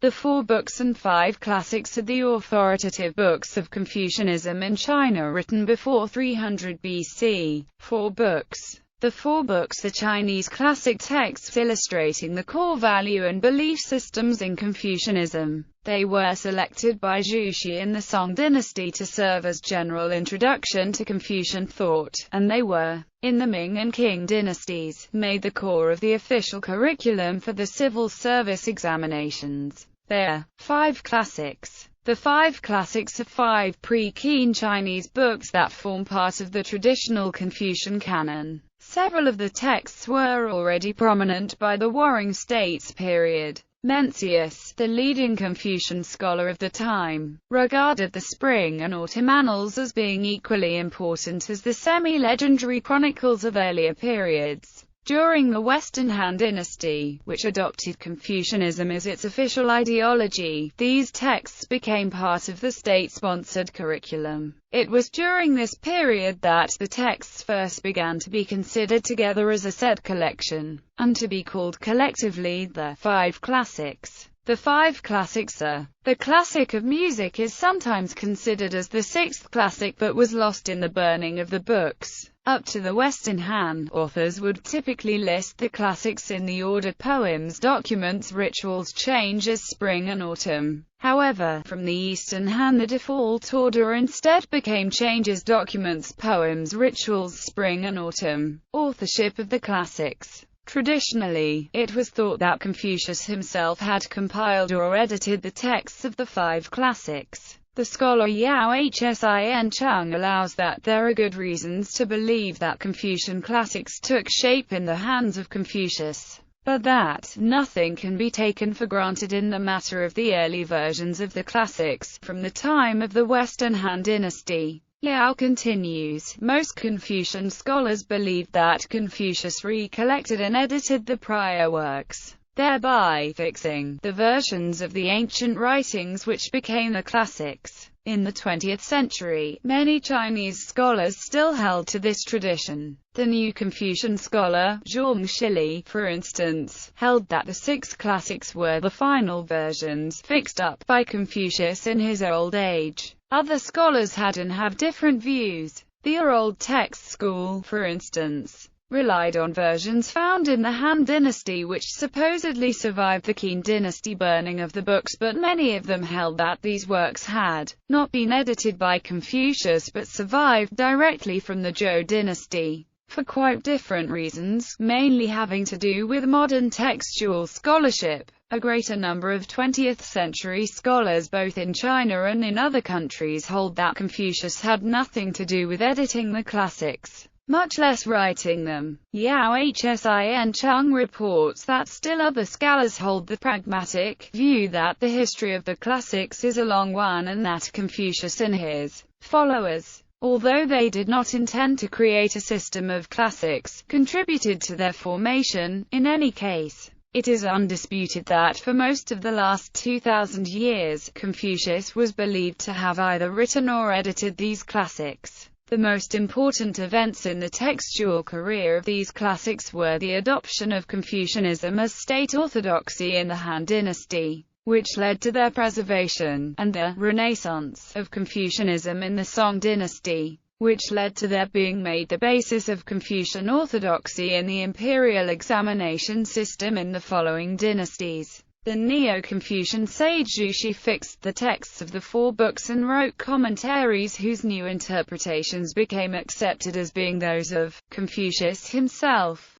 The four books and five classics are the authoritative books of Confucianism in China written before 300 BC. Four books. The four books are Chinese classic texts illustrating the core value and belief systems in Confucianism. They were selected by Zhu Xi in the Song dynasty to serve as general introduction to Confucian thought, and they were, in the Ming and Qing dynasties, made the core of the official curriculum for the civil service examinations. There are five classics. The five classics are five pre-Qin Chinese books that form part of the traditional Confucian canon. Several of the texts were already prominent by the Warring States period. Mencius, the leading Confucian scholar of the time, regarded the Spring and Autumn Annals as being equally important as the semi-legendary chronicles of earlier periods. During the Western Han Dynasty, which adopted Confucianism as its official ideology, these texts became part of the state-sponsored curriculum. It was during this period that the texts first began to be considered together as a set collection, and to be called collectively the Five Classics. The Five Classics are: the classic of music is sometimes considered as the sixth classic but was lost in the burning of the books. Up to the Western Han, authors would typically list the classics in the order poems, documents, rituals change as spring and autumn. However, from the Eastern Han the default order instead became changes, documents, poems, rituals, spring and autumn. Authorship of the classics. Traditionally, it was thought that Confucius himself had compiled or edited the texts of the five classics. The scholar Yao Hsin Chung allows that there are good reasons to believe that Confucian classics took shape in the hands of Confucius, but that nothing can be taken for granted in the matter of the early versions of the classics, from the time of the Western Han Dynasty. Liao continues, most Confucian scholars believed that Confucius recollected and edited the prior works, thereby fixing the versions of the ancient writings which became the classics. In the 20th century, many Chinese scholars still held to this tradition. The new Confucian scholar, Zhang Shili, for instance, held that the six classics were the final versions, fixed up by Confucius in his old age. Other scholars had and have different views. The Old Text school, for instance, relied on versions found in the Han Dynasty which supposedly survived the Qin Dynasty burning of the books, but many of them held that these works had not been edited by Confucius but survived directly from the Zhou Dynasty, for quite different reasons, mainly having to do with modern textual scholarship. A greater number of 20th-century scholars both in China and in other countries hold that Confucius had nothing to do with editing the classics, much less writing them. Yao Hsin Chung reports that still other scholars hold the pragmatic view that the history of the classics is a long one and that Confucius and his followers, although they did not intend to create a system of classics, contributed to their formation. In any case, it is undisputed that for most of the last 2,000 years, Confucius was believed to have either written or edited these classics. The most important events in the textual career of these classics were the adoption of Confucianism as state orthodoxy in the Han Dynasty, which led to their preservation, and the renaissance of Confucianism in the Song Dynasty, which led to their being made the basis of Confucian orthodoxy in the imperial examination system in the following dynasties. The Neo-Confucian sage Zhu Xi fixed the texts of the four books and wrote commentaries whose new interpretations became accepted as being those of Confucius himself.